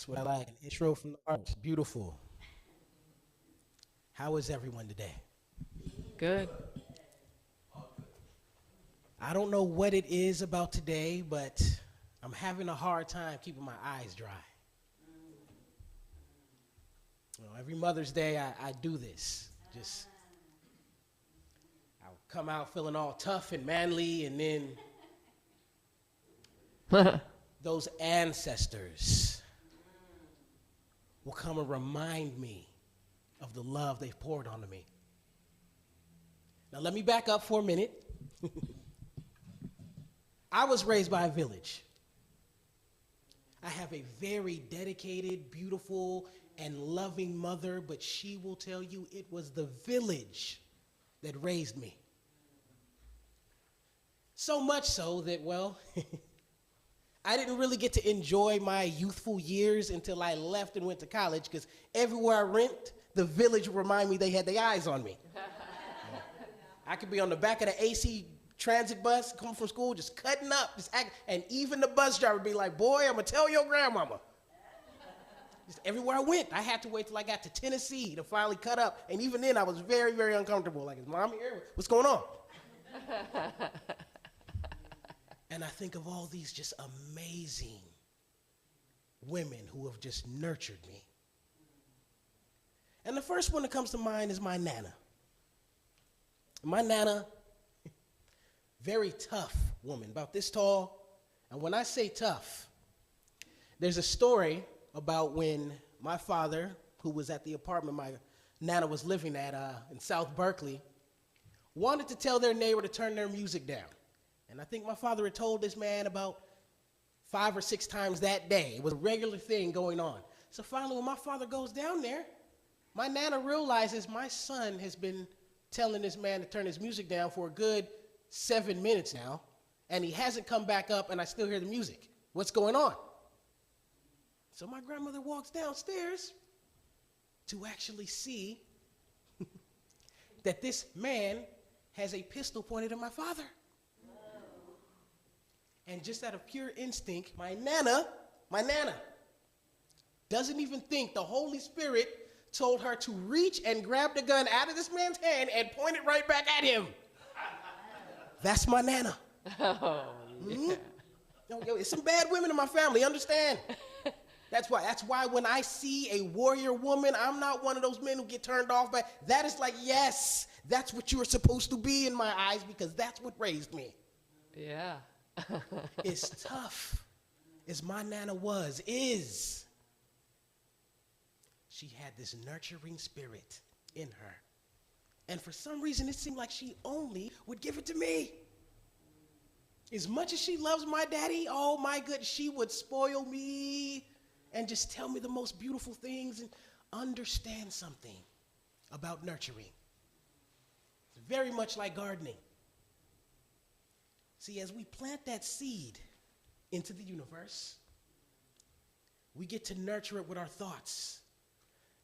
That's what I like. An intro from the arts. Beautiful. How is everyone today? Good. I don't know what it is about today, but I'm having a hard time keeping my eyes dry. Every Mother's Day, I do this. Just, I'll come out feeling all tough and manly, and then those ancestors will come and remind me of the love they've poured onto me. Now, let me back up for a minute. I was raised by a village. I have a very dedicated, beautiful, and loving mother, but she will tell you it was the village that raised me. So much so that, well, I didn't really get to enjoy my youthful years until I left and went to college, because everywhere I went, the village would remind me they had their eyes on me. I could be on the back of the AC transit bus, coming from school, just cutting up, and even the bus driver would be like, boy, I'm going to tell your grandmama. Just everywhere I went, I had to wait till I got to Tennessee to finally cut up, and even then I was very, very uncomfortable. Like, is Mom here? What's going on? And I think of all these just amazing women who have just nurtured me. And the first one that comes to mind is my Nana. My Nana, very tough woman, about this tall. And when I say tough, there's a story about when my father, who was at the apartment my Nana was living at in South Berkeley, wanted to tell their neighbor to turn their music down. And I think my father had told this man about 5 or 6 times that day. It was a regular thing going on. So finally, when my father goes down there, my Nana realizes my son has been telling this man to turn his music down for a good 7 minutes now, and he hasn't come back up, and I still hear the music. What's going on? So my grandmother walks downstairs to actually see that this man has a pistol pointed at my father. And just out of pure instinct, my Nana, doesn't even think the Holy Spirit told her to reach and grab the gun out of this man's hand and point it right back at him. That's my Nana. Oh, yeah. Mm-hmm. Yo, it's some bad women in my family, understand? That's why when I see a warrior woman, I'm not one of those men who get turned off by. That is like, yes, that's what you were supposed to be in my eyes, because that's what raised me. Yeah. As tough as my Nana is, she had this nurturing spirit in her. And for some reason, it seemed like she only would give it to me. As much as she loves my daddy, oh my goodness, she would spoil me and just tell me the most beautiful things and understand something about nurturing. It's very much like gardening. See, as we plant that seed into the universe, we get to nurture it with our thoughts,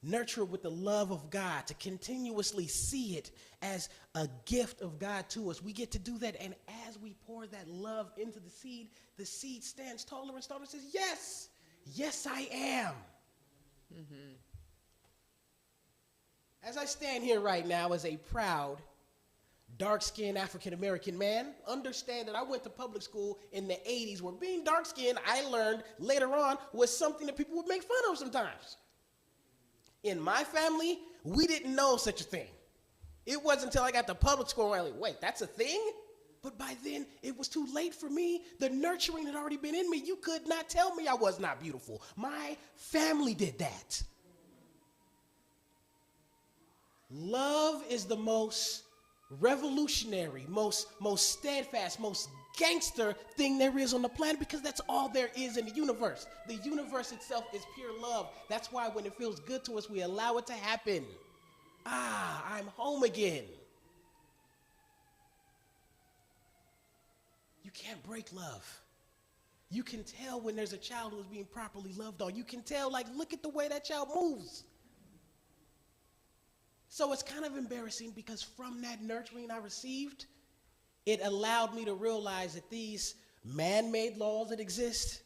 nurture it with the love of God, to continuously see it as a gift of God to us. We get to do that, and as we pour that love into the seed stands taller and taller and says, yes, yes, I am. Mm-hmm. As I stand here right now as a proud, dark-skinned African-American man, understand that I went to public school in the 80s, where being dark-skinned, I learned later on, was something that people would make fun of sometimes. In my family, we didn't know such a thing. It wasn't until I got to public school where I was like, wait, that's a thing? But by then, it was too late for me. The nurturing had already been in me. You could not tell me I was not beautiful. My family did that. Love is the most revolutionary, most steadfast, most gangster thing there is on the planet, because that's all there is in the universe. The universe itself is pure love. That's why when it feels good to us, we allow it to happen. I'm home again. You can't break love. You can tell when there's a child who is being properly loved on. You can tell, like, look at the way that child moves. So it's kind of embarrassing, because from that nurturing I received, it allowed me to realize that these man-made laws that exist,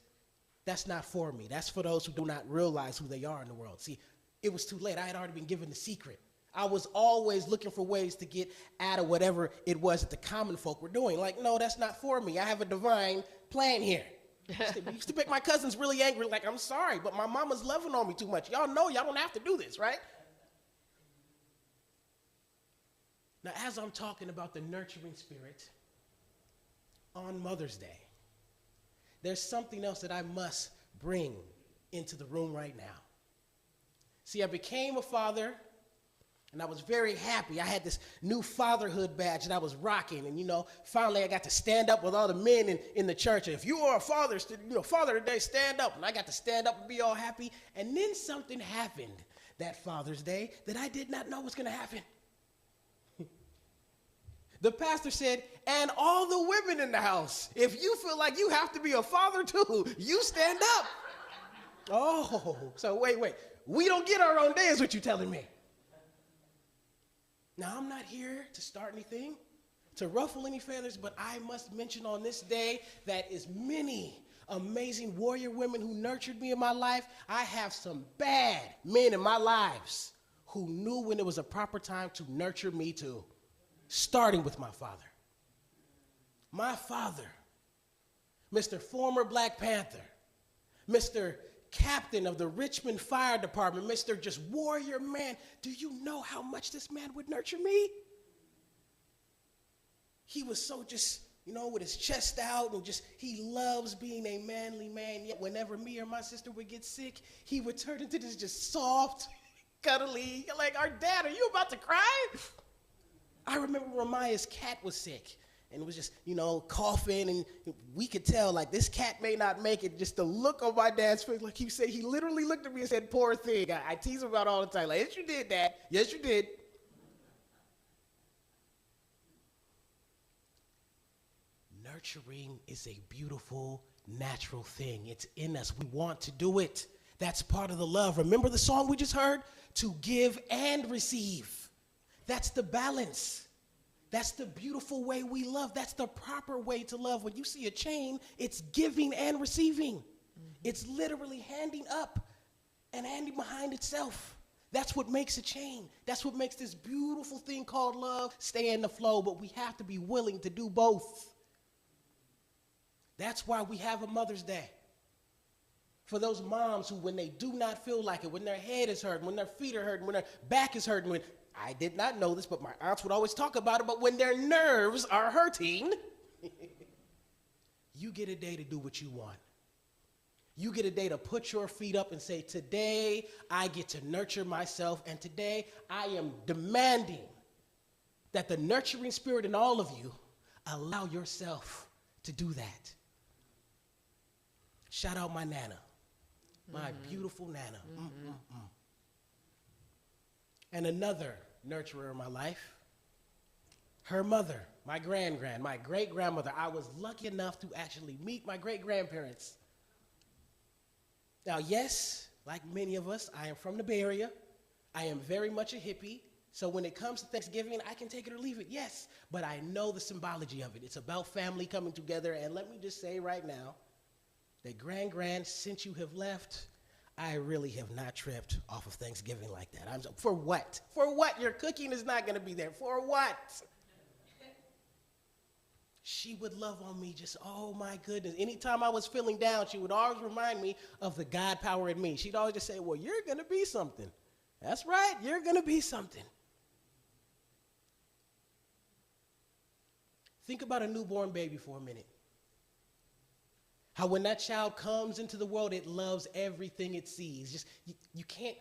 That's not for me. That's for those who do not realize who they are in the world. See, it was too late. I had already been given the secret. I was always looking for ways to get out of whatever it was that the common folk were doing. Like, no, that's not for me. I have a divine plan here. I used to make my cousins really angry, like, I'm sorry, but my mama's loving on me too much. Y'all know y'all don't have to do this, right? Now, as I'm talking about the nurturing spirit on Mother's Day, there's something else that I must bring into the room right now. See, I became a father, and I was very happy. I had this new fatherhood badge that I was rocking, and finally I got to stand up with all the men in the church. If you are a father, father today, stand up. And I got to stand up and be all happy. And then something happened that Father's Day that I did not know was going to happen. The pastor said, and all the women in the house, if you feel like you have to be a father too, you stand up. Oh, so wait. We don't get our own day is what you're telling me. Now, I'm not here to start anything, to ruffle any feathers, but I must mention on this day that as many amazing warrior women who nurtured me in my life, I have some bad men in my lives who knew when it was a proper time to nurture me too. Starting with my father. My father, Mr. Former Black Panther, Mr. Captain of the Richmond Fire Department, Mr. Just Warrior Man. Do you know how much this man would nurture me? He was so just, with his chest out and he loves being a manly man. Yet whenever me or my sister would get sick, he would turn into this just soft, cuddly, like, our dad, are you about to cry? I remember when Maya's cat was sick and was just, coughing, and we could tell, like, this cat may not make it. Just the look on my dad's face, like he said, he literally looked at me and said, poor thing. I tease him about all the time, like, yes, you did, Dad. Yes, you did. Nurturing is a beautiful, natural thing. It's in us. We want to do it. That's part of the love. Remember the song we just heard? To give and receive. That's the balance. That's the beautiful way we love. That's the proper way to love. When you see a chain, it's giving and receiving. Mm-hmm. It's literally handing up and handing behind itself. That's what makes a chain. That's what makes this beautiful thing called love stay in the flow, but we have to be willing to do both. That's why we have a Mother's Day. For those moms who, when they do not feel like it, when their head is hurting, when their feet are hurting, when their back is hurting, when I did not know this, but my aunts would always talk about it, but when their nerves are hurting, you get a day to do what you want. You get a day to put your feet up and say, today I get to nurture myself, and today I am demanding that the nurturing spirit in all of you allow yourself to do that. Shout out my Nana, my beautiful Nana. And another nurturer in my life, her mother, my my great-grandmother. I was lucky enough to actually meet my great-grandparents. Now, yes, like many of us, I am from the Bay Area. I am very much a hippie. So when it comes to Thanksgiving, I can take it or leave it, yes. But I know the symbology of it. It's about family coming together. And let me just say right now that Grand, since you have left, I really have not tripped off of Thanksgiving like that. For what? For what? Your cooking is not going to be there. For what? She would love on me just, oh my goodness. Anytime I was feeling down, she would always remind me of the God power in me. She'd always just say, well, you're going to be something. That's right, you're going to be something. Think about a newborn baby for a minute. How when that child comes into the world, it loves everything it sees. Just you can't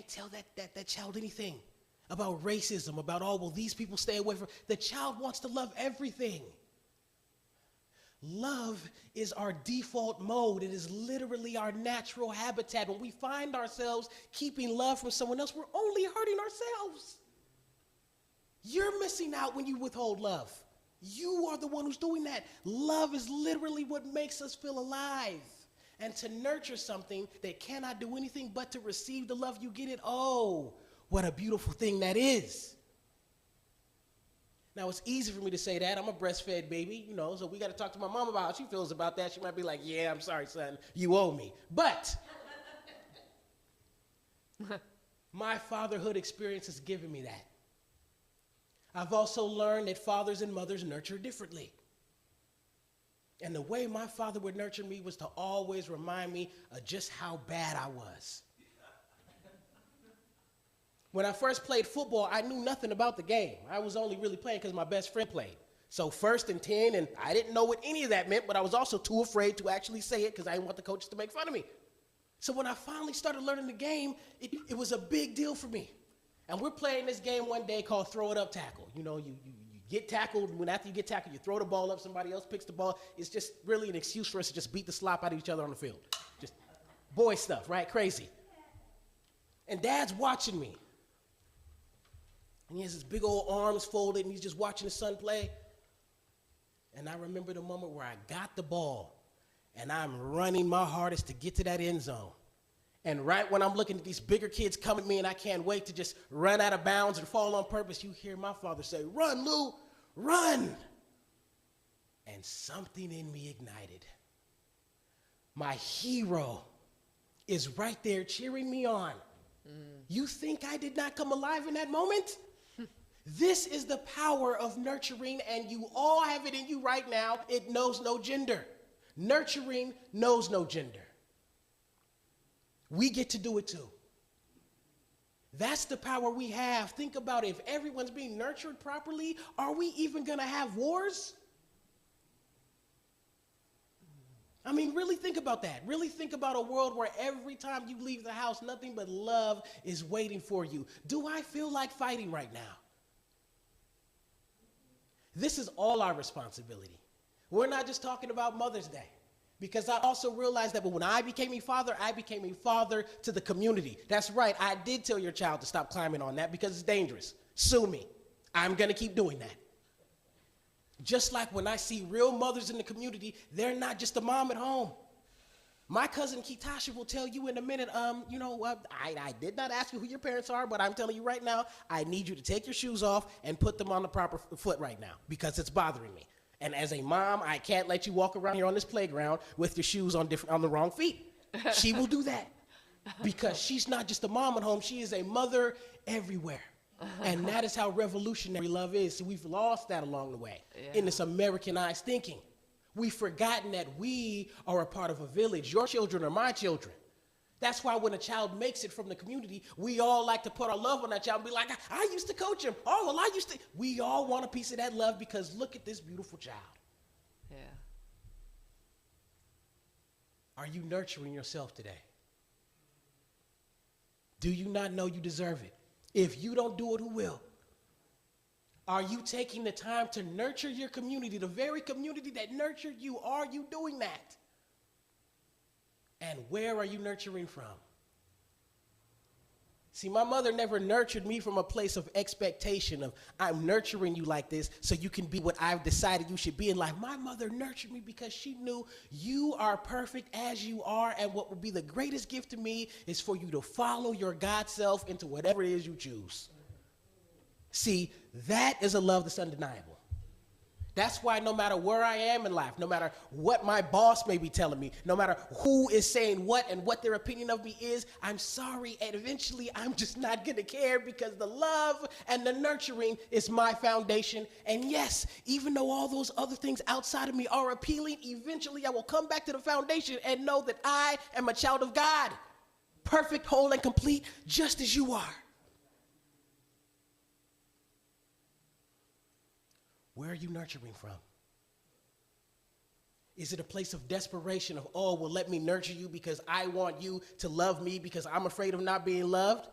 tell that child anything about racism, about, oh, well, these people stay away from. The child wants to love everything. Love is our default mode. It is literally our natural habitat. When we find ourselves keeping love from someone else, we're only hurting ourselves. You're missing out when you withhold love. You are the one who's doing that. Love is literally what makes us feel alive. And to nurture something that cannot do anything but to receive the love you get it, oh, what a beautiful thing that is. Now, it's easy for me to say that. I'm a breastfed baby, you know, so we got to talk to my mom about how she feels about that. She might be like, yeah, I'm sorry, son, you owe me. But my fatherhood experience has given me that. I've also learned that fathers and mothers nurture differently. And the way my father would nurture me was to always remind me of just how bad I was. When I first played football, I knew nothing about the game. I was only really playing because my best friend played. So 1st and 10, and I didn't know what any of that meant, but I was also too afraid to actually say it because I didn't want the coaches to make fun of me. So when I finally started learning the game, it was a big deal for me. And we're playing this game one day called throw it up tackle. You know, you get tackled, when after you get tackled, you throw the ball up, somebody else picks the ball. It's just really an excuse for us to just beat the slop out of each other on the field. Just boy stuff, right? Crazy. And Dad's watching me. And he has his big old arms folded, and he's just watching his son play. And I remember the moment where I got the ball, and I'm running my hardest to get to that end zone. And right when I'm looking at these bigger kids come at me, and I can't wait to just run out of bounds and fall on purpose, you hear my father say, "Run, Lou, run!" And something in me ignited. My hero is right there cheering me on. You think I did not come alive in that moment? This is the power of nurturing, and you all have it in you right now. It knows no gender. Nurturing knows no gender. We get to do it too. That's the power we have. Think about it. If everyone's being nurtured properly, are we even going to have wars? I mean, really think about that. Really think about a world where every time you leave the house, nothing but love is waiting for you. Do I feel like fighting right now? This is all our responsibility. We're not just talking about Mother's Day, because I also realized that when I became a father to the community. That's right, I did tell your child to stop climbing on that because it's dangerous. Sue me. I'm going to keep doing that. Just like when I see real mothers in the community, they're not just a mom at home. My cousin Ketasha will tell you in a minute, I did not ask you who your parents are, but I'm telling you right now, I need you to take your shoes off and put them on the proper foot right now because it's bothering me. And as a mom, I can't let you walk around here on this playground with your shoes on the wrong feet. She will do that because she's not just a mom at home, she is a mother everywhere. And that is how revolutionary love is. So we've lost that along the way in this Americanized thinking. We've forgotten that we are a part of a village. Your children are my children. That's why when a child makes it from the community, we all like to put our love on that child and be like, I used to coach him. Oh, well, I used to. We all want a piece of that love because look at this beautiful child. Yeah. Are you nurturing yourself today? Do you not know you deserve it? If you don't do it, who will? Are you taking the time to nurture your community, the very community that nurtured you? Are you doing that? And where are you nurturing from? See, my mother never nurtured me from a place of expectation of I'm nurturing you like this so you can be what I've decided you should be in life. My mother nurtured me because she knew you are perfect as you are, and what would be the greatest gift to me is for you to follow your God self into whatever it is you choose. See, that is a love that's undeniable. That's why no matter where I am in life, no matter what my boss may be telling me, no matter who is saying what and what their opinion of me is, I'm sorry, and eventually I'm just not going to care because the love and the nurturing is my foundation. And yes, even though all those other things outside of me are appealing, eventually I will come back to the foundation and know that I am a child of God, perfect, whole, and complete, just as you are. Where are you nurturing from? Is it a place of desperation of, oh, well, let me nurture you because I want you to love me because I'm afraid of not being loved?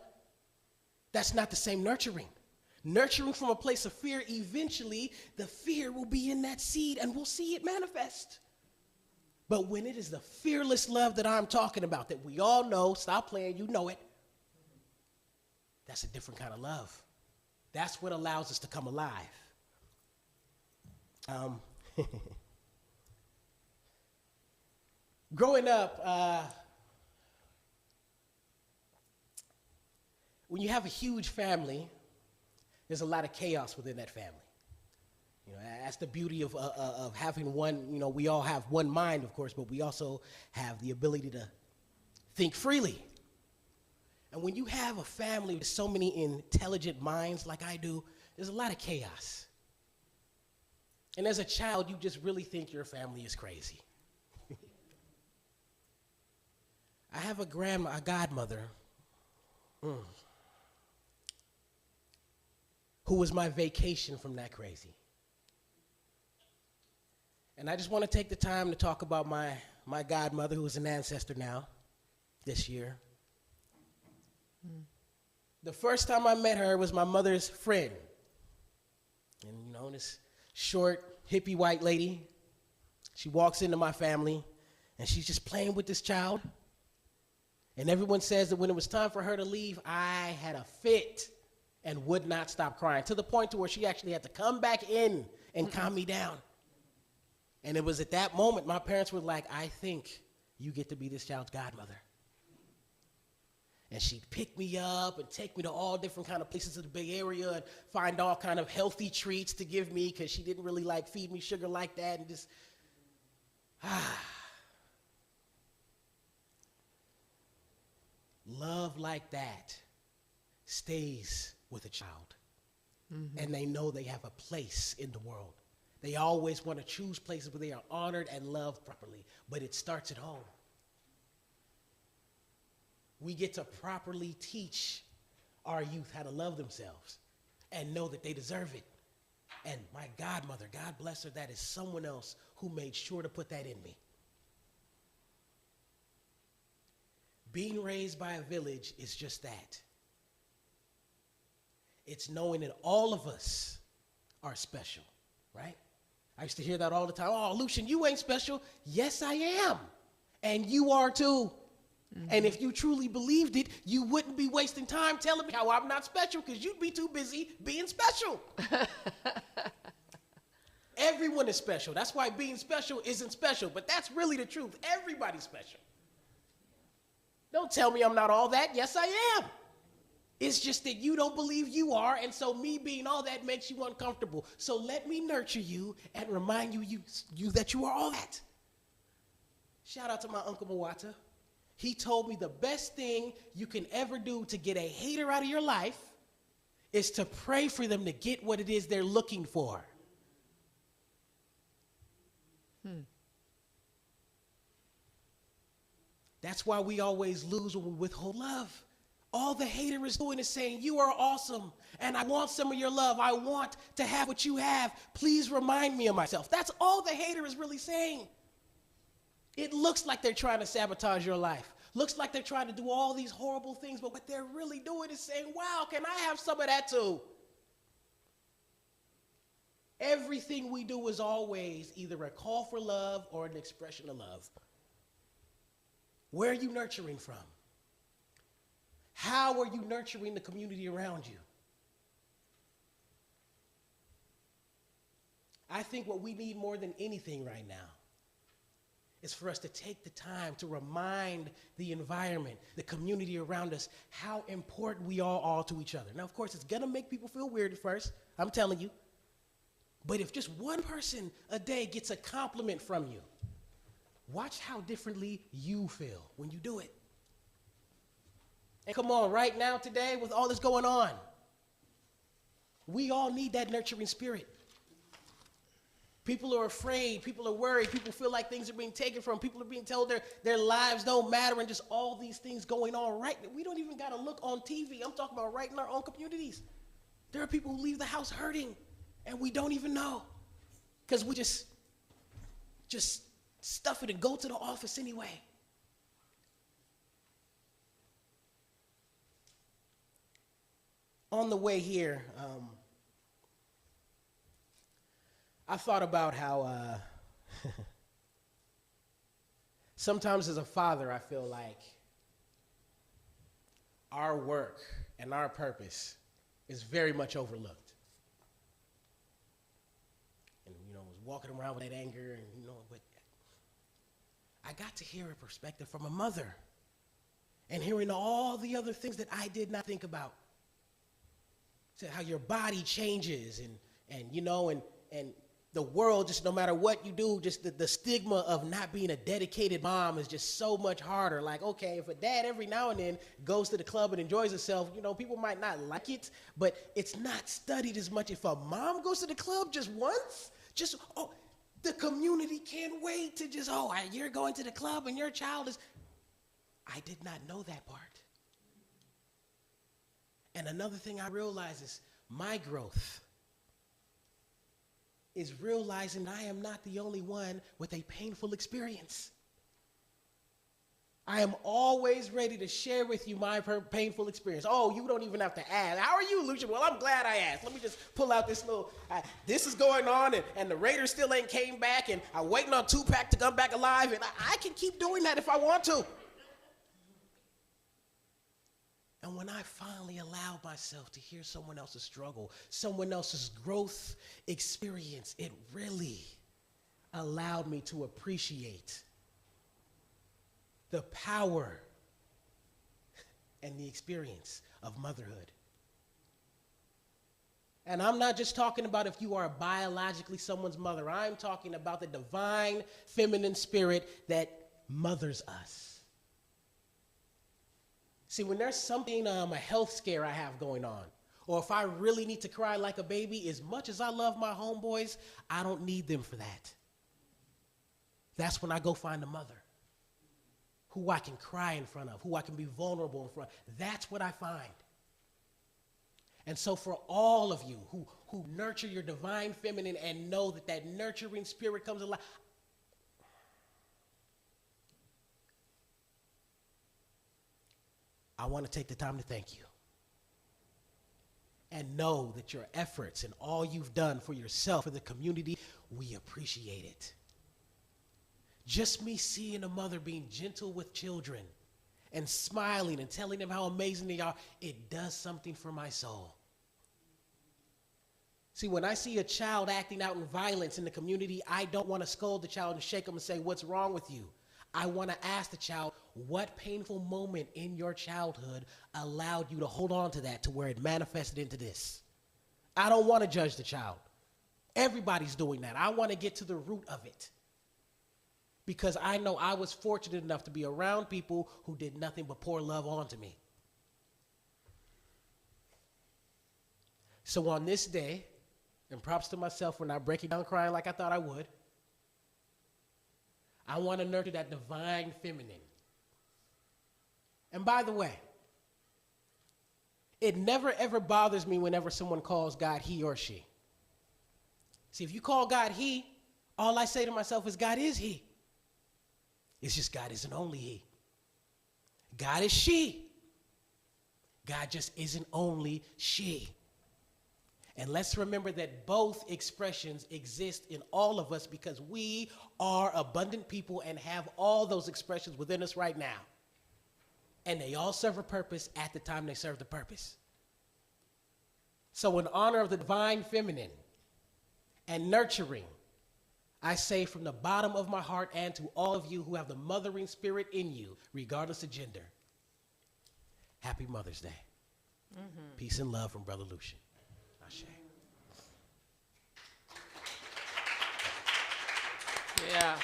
That's not the same nurturing. Nurturing from a place of fear, eventually the fear will be in that seed and we'll see it manifest. But when it is the fearless love that I'm talking about, that we all know, stop playing, you know it, that's a different kind of love. That's what allows us to come alive. Growing up, when you have a huge family, there's a lot of chaos within that family. You know, that's the beauty of having one, you know, we all have one mind, of course, but we also have the ability to think freely. And when you have a family with so many intelligent minds like I do, there's a lot of chaos. And as a child, you just really think your family is crazy. I have a godmother, who was my vacation from that crazy. And I just want to take the time to talk about my godmother, who is an ancestor now, this year. The first time I met her was my mother's friend. And you know, this short, hippie white lady, she walks into my family, and she's just playing with this child. And everyone says that when it was time for her to leave, I had a fit and would not stop crying, to the point to where she actually had to come back in and calm me down. And it was at that moment my parents were like, I think you get to be this child's godmother. And she'd pick me up and take me to all different kind of places in the Bay Area and find all kind of healthy treats to give me, because she didn't really like feed me sugar like that, and just, love like that stays with a child. Mm-hmm. And they know they have a place in the world. They always want to choose places where they are honored and loved properly, but it starts at home. We get to properly teach our youth how to love themselves and know that they deserve it. And my godmother, God bless her, that is someone else who made sure to put that in me. Being raised by a village is just that. It's knowing that all of us are special, right? I used to hear that all the time. Oh, Luchan, you ain't special. Yes, I am. And you are too. Mm-hmm. And if you truly believed it, you wouldn't be wasting time telling me how I'm not special, because you'd be too busy being special. Everyone is special. That's why being special isn't special, but that's really the truth. Everybody's special. Don't tell me I'm not all that. Yes, I am. It's just that you don't believe you are, and so me being all that makes you uncomfortable. So let me nurture you and remind you that you are all that. Shout out to my Uncle Mawata. He told me the best thing you can ever do to get a hater out of your life is to pray for them to get what it is they're looking for. That's why we always lose when we withhold love. All the hater is doing is saying, you are awesome, and I want some of your love. I want to have what you have. Please remind me of myself. That's all the hater is really saying. It looks like they're trying to sabotage your life. Looks like they're trying to do all these horrible things, but what they're really doing is saying, wow, can I have some of that too? Everything we do is always either a call for love or an expression of love. Where are you nurturing from? How are you nurturing the community around you? I think what we need more than anything right now is for us to take the time to remind the environment, the community around us, how important we all are to each other. Now, of course, it's going to make people feel weird at first, I'm telling you. But if just one person a day gets a compliment from you, watch how differently you feel when you do it. And come on, right now, today, with all this going on, we all need that nurturing spirit. People are afraid, people are worried, people feel like things are being taken from, people are being told their lives don't matter, and just all these things going on right now. We don't even got to look on TV. I'm talking about right in our own communities. There are people who leave the house hurting, and we don't even know, because we just stuff it and go to the office anyway. On the way here, I thought about how sometimes as a father, I feel like our work and our purpose is very much overlooked. And, I was walking around with that anger, and, but I got to hear a perspective from a mother and hearing all the other things that I did not think about. So how your body changes and and the world, just no matter what you do, just the stigma of not being a dedicated mom is just so much harder. Like, okay, if a dad every now and then goes to the club and enjoys himself, you know, people might not like it, but it's not studied as much. If a mom goes to the club just once, the community can't wait to just, you're going to the club and your child is. I did not know that part. And another thing I realize is my growth is realizing I am not the only one with a painful experience. I am always ready to share with you my painful experience. Oh, you don't even have to ask. How are you, Luchan? Well, I'm glad I asked. Let me just pull out this little, this is going on, and the Raiders still ain't came back, and I'm waiting on Tupac to come back alive, and I can keep doing that if I want to. And when I finally allowed myself to hear someone else's struggle, someone else's growth experience, it really allowed me to appreciate the power and the experience of motherhood. And I'm not just talking about if you are biologically someone's mother. I'm talking about the divine feminine spirit that mothers us. See, when there's something, a health scare I have going on, or if I really need to cry like a baby, as much as I love my homeboys, I don't need them for that. That's when I go find a mother who I can cry in front of, who I can be vulnerable in front of. That's what I find. And so for all of you who nurture your divine feminine and know that that nurturing spirit comes alive, I want to take the time to thank you and know that your efforts and all you've done for yourself, for the community, we appreciate it. Just me seeing a mother being gentle with children and smiling and telling them how amazing they are, it does something for my soul. See, when I see a child acting out in violence in the community, I don't want to scold the child and shake them and say, what's wrong with you? I want to ask the child, what painful moment in your childhood allowed you to hold on to that to where it manifested into this? I don't want to judge the child. Everybody's doing that. I want to get to the root of it. Because I know I was fortunate enough to be around people who did nothing but pour love onto me. So on this day, and props to myself for not breaking down crying like I thought I would, I want to nurture that divine feminine. And by the way, it never ever bothers me whenever someone calls God he or she. See, if you call God he, all I say to myself is God is he. It's just God isn't only he. God is she. God just isn't only she. And let's remember that both expressions exist in all of us because we are abundant people and have all those expressions within us right now. And they all serve a purpose at the time they serve the purpose. So in honor of the divine feminine and nurturing, I say from the bottom of my heart and to all of you who have the mothering spirit in you, regardless of gender, happy Mother's Day. Mm-hmm. Peace and love from Brother Luchan. Ashe. Yeah.